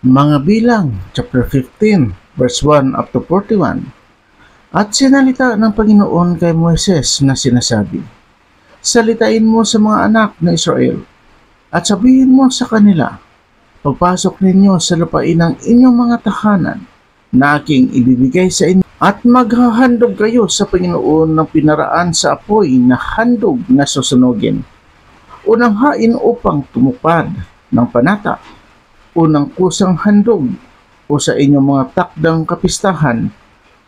Mga Bilang, chapter 15, verse 1 up to 41. At sinalita ng Panginoon kay Moises na sinasabi, "Salitain mo sa mga anak ng Israel, at sabihin mo sa kanila, pagpasok ninyo sa lupain ng inyong mga tahanan na aking ibibigay sa inyo, at maghahandog kayo sa Panginoon ng pinaraan sa apoy na handog na susunugin. Unang hain upang tumupad ng panata, unang kusang handog o sa inyong mga takdang kapistahan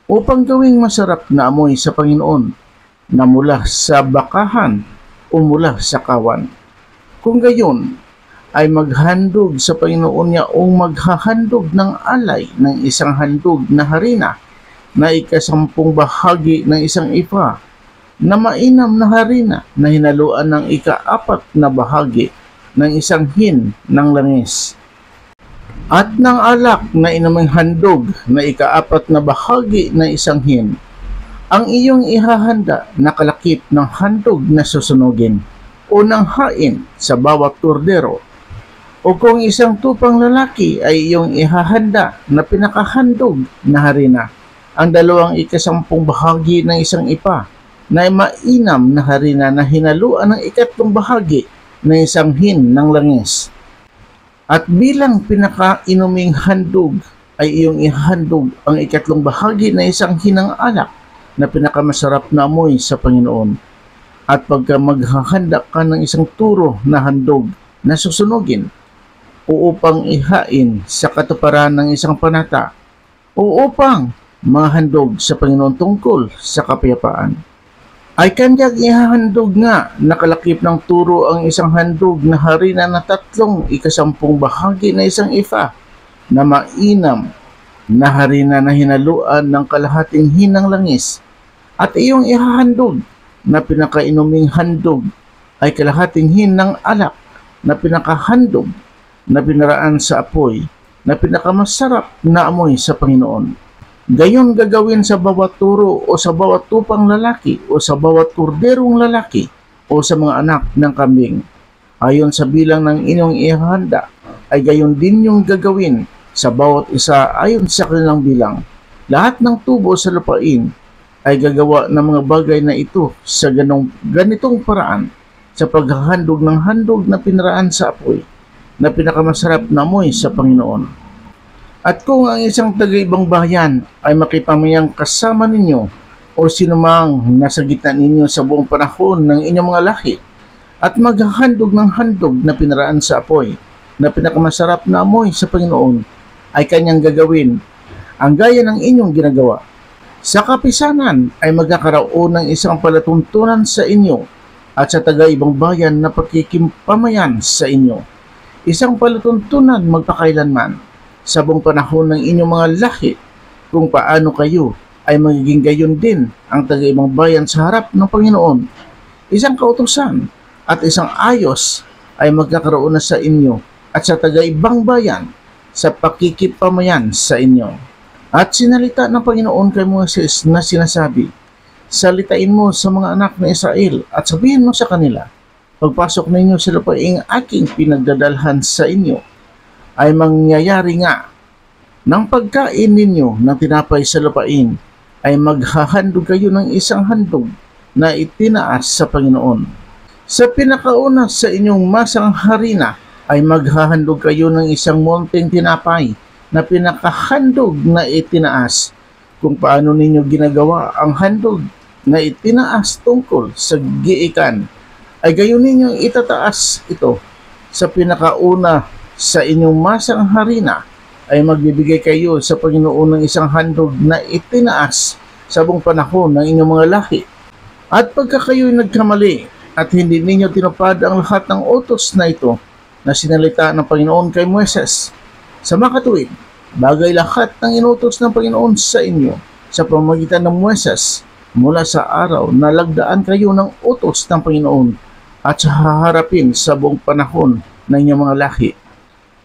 upang gawing masarap na amoy sa Panginoon na mula sa bakahan o mula sa kawan. Kung gayon ay maghandog sa Panginoon niya o maghahandog ng alay ng isang handog na harina na ikasampung bahagi ng isang ipa na mainam na harina na hinaluan ng ikaapat na bahagi ng isang hin ng langis, at ng alak na inuming handog na ikaapat na bahagi ng isang hin, ang iyong ihahanda na kalakip ng handog na susunugin o ng hain sa bawat kordero. O kung isang tupang lalaki ay iyong ihahanda na pinakahandog na harina, ang dalawang ikasampung bahagi ng isang ipa na mainam na harina na hinaluan ng ikatlong bahagi ng isang hin ng langis. At bilang pinakainuming handog ay iyong ihandog ang ikatlong bahagi na isang hinang alak na pinakamasarap na amoy sa Panginoon. At pagka maghahanda ka ng isang turo na handog na susunugin o upang ihain sa katuparan ng isang panata o upang mahandog sa Panginoon tungkol sa kapayapaan, ay kanyang ihahandog nga nakalakip ng turo ang isang handog na harina na tatlong ikasampung bahagi na isang ifa na mainam na harina na hinaluan ng kalahating hinang langis, at iyong ihahandog na pinakainuming handog ay kalahating hin ng alak na pinakahandog na pinaraan sa apoy na pinakamasarap na amoy sa Panginoon. Gayon gagawin sa bawat turo o sa bawat tupang lalaki o sa bawat korderong lalaki o sa mga anak ng kambing. Ayon sa bilang ng inyong ihahanda, ay gayon din yung gagawin sa bawat isa ayon sa kanilang bilang. Lahat ng tubo sa lupain ay gagawa ng mga bagay na ito sa ganitong paraan sa paghahandog ng handog na pinaraan sa apoy na pinakamasarap na amoy sa Panginoon. At kung ang isang taga-ibang bayan ay makipamayang kasama ninyo o sinumang nasa gitna ninyo sa buong panahon ng inyong mga lahi, at maghahandog ng handog na pinaraan sa apoy na pinakamasarap na amoy sa Panginoon, ay kanyang gagawin ang gaya ng inyong ginagawa. Sa kapisanan ay magkakaroon ng isang palatuntunan sa inyo at sa taga-ibang bayan na pakikimpamayan sa inyo. Isang palatuntunan magpakailanman sa buong panahon ng inyong mga lahi, kung paano kayo ay magiging gayon din ang taga-ibang bayan sa harap ng Panginoon. Isang kautusan at isang ayos ay magkakaroon na sa inyo at sa taga-ibang bayan sa pakikipamayan sa inyo. At sinalita ng Panginoon kay Moises na sinasabi, "Salitain mo sa mga anak ng Israel at sabihin mo sa kanila, pagpasok ninyo sa lupaing aking pinagdadalhan sa inyo, ay mangyayari nga ng pagkain ninyo ng tinapay sa lupain, ay maghahandog kayo ng isang handog na itinaas sa Panginoon. Sa pinakauna sa inyong masang harina ay maghahandog kayo ng isang monteng tinapay na pinakahandog na itinaas. Kung paano ninyo ginagawa ang handog na itinaas tungkol sa giikan, ay gayon ninyong itataas ito sa pinakauna sa inyong masang harina, ay magbibigay kayo sa Panginoon ng isang handog na itinaas sa buong panahon ng inyong mga lahi. At pagka kayo'y nagkamali at hindi ninyo tinupad ang lahat ng utos na ito na sinalita ng Panginoon kay Moises, sa makatuwid, bagay lahat ng inutos ng Panginoon sa inyo sa pamamagitan ng Moises mula sa araw na lagdaan kayo ng utos ng Panginoon at sa haharapin sa buong panahon ng inyong mga lahi,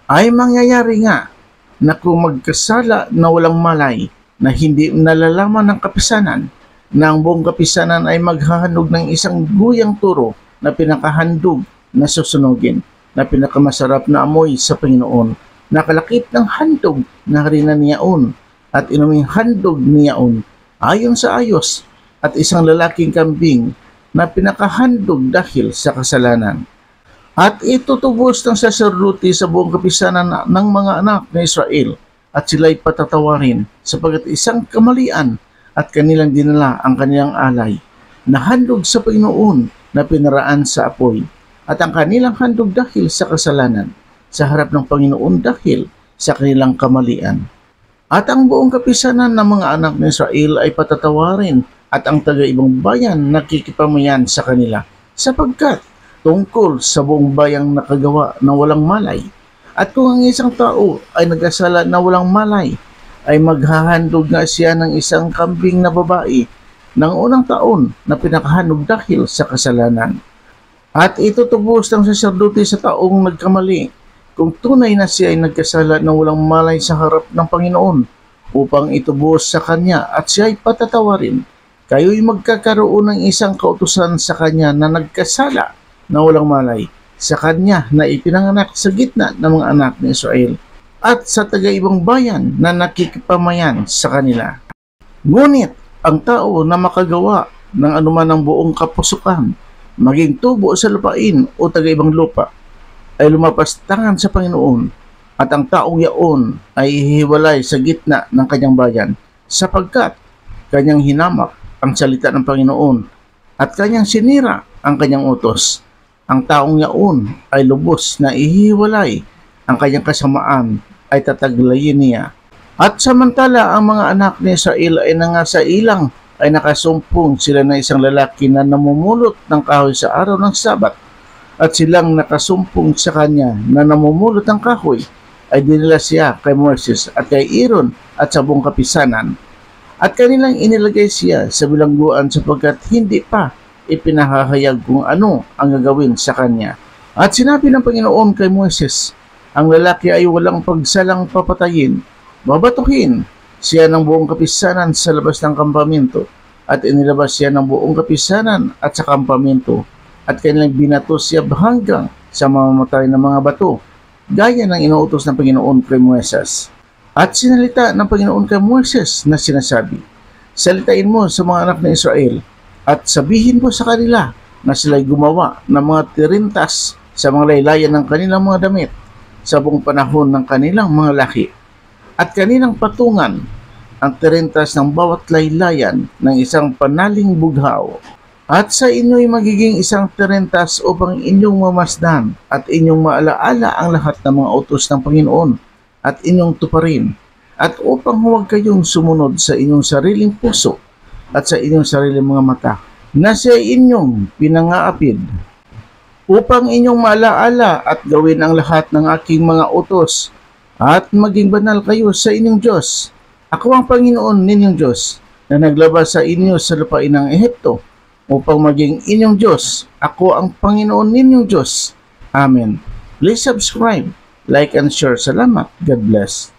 ay mangyayari nga na kung magkasala na walang malay na hindi nalalaman ng kapisanan, na ang buong kapisanan ay maghahandog ng isang guyang turo na pinakahandog na susunugin, na pinakamasarap na amoy sa Panginoon, nakalakip ng handog na harina niyaon at inuming handog niyaon ayon sa ayos at isang lalaking kambing na pinakahandog dahil sa kasalanan. At itutubos ng saserdote sa buong kapisanan ng mga anak ng Israel at sila'y patatawarin sapagkat isang kamalian at kanilang dinala ang kanilang alay na handog sa Panginoon na pinaraan sa apoy at ang kanilang handog dahil sa kasalanan sa harap ng Panginoon dahil sa kanilang kamalian. At ang buong kapisanan ng mga anak ng Israel ay patatawarin at ang taga-ibang bayan nakikipamayan sa kanila sapagkat tungkol sa buong bayang nakagawa na walang malay. At kung ang isang tao ay nagkasala na walang malay, ay maghahandog nga siya ng isang kambing na babae ng unang taon na pinakahandog dahil sa kasalanan. At itutubos ng saserdote sa taong nagkamali kung tunay na siya ay nagkasala na walang malay sa harap ng Panginoon upang itubos sa kanya at siya ay patatawarin. Kayo'y magkakaroon ng isang kautusan sa kanya na nagkasala na walang malay sa kanya na ipinanganak sa gitna ng mga anak ni Israel at sa taga-ibang bayan na nakikipamayan sa kanila. Ngunit ang tao na makagawa ng anuman ng buong kapusukan, maging tubo sa lupain o taga-ibang lupa, ay lumapastangan sa Panginoon at ang taong yaon ay hihiwalay sa gitna ng kanyang bayan sapagkat kanyang hinamak ang salita ng Panginoon at kanyang sinira ang kanyang utos. Ang taong yaon ay lubos na ihiwalay, ang kanyang kasamaan ay tataglayin niya. At samantala ang mga anak ni Israel ay nangasailang ay nakasumpong sila na isang lalaki na namumulot ng kahoy sa araw ng Sabat at silang nakasumpong sa kanya na namumulot ng kahoy ay dinala siya kay Moses at kay Aaron at sa buong kapisanan at kanilang inilagay siya sa bilangguan sapagkat hindi pa ipinahahayag kung ano ang gagawin sa kanya. At sinabi ng Panginoon kay Moses, ang lalaki ay walang pagsalang papatayin, babatuhin siya ng buong kapisanan sa labas ng kampamento at inilabas siya ng buong kapisanan at sa kampamento at kanilang binato siya hanggang sa mamamatay ng mga bato gaya ng inuutos ng Panginoon kay Moses. At sinalita ng Panginoon kay Moses na sinasabi, salitain mo sa mga anak ng Israel at sabihin mo sa kanila na sila'y gumawa ng mga tirintas sa mga laylayan ng kanilang mga damit sa buong panahon ng kanilang mga laki at kanilang patungan ang tirintas ng bawat laylayan ng isang panaling bughaw. At sa inyo'y magiging isang tirintas upang inyong mamasdan at inyong maalaala ang lahat ng mga utos ng Panginoon at inyong tuparin at upang huwag kayong sumunod sa inyong sariling puso at sa inyong sariling mga mata na siya inyong pinangaapid upang inyong maalaala at gawin ang lahat ng aking mga utos at maging banal kayo sa inyong Diyos. Ako ang Panginoon ninyong Diyos na naglabas sa inyo sa lupain ng Ehipto upang maging inyong Diyos. Ako ang Panginoon ninyong Diyos. Amen. Please subscribe, like and share. Salamat. God bless.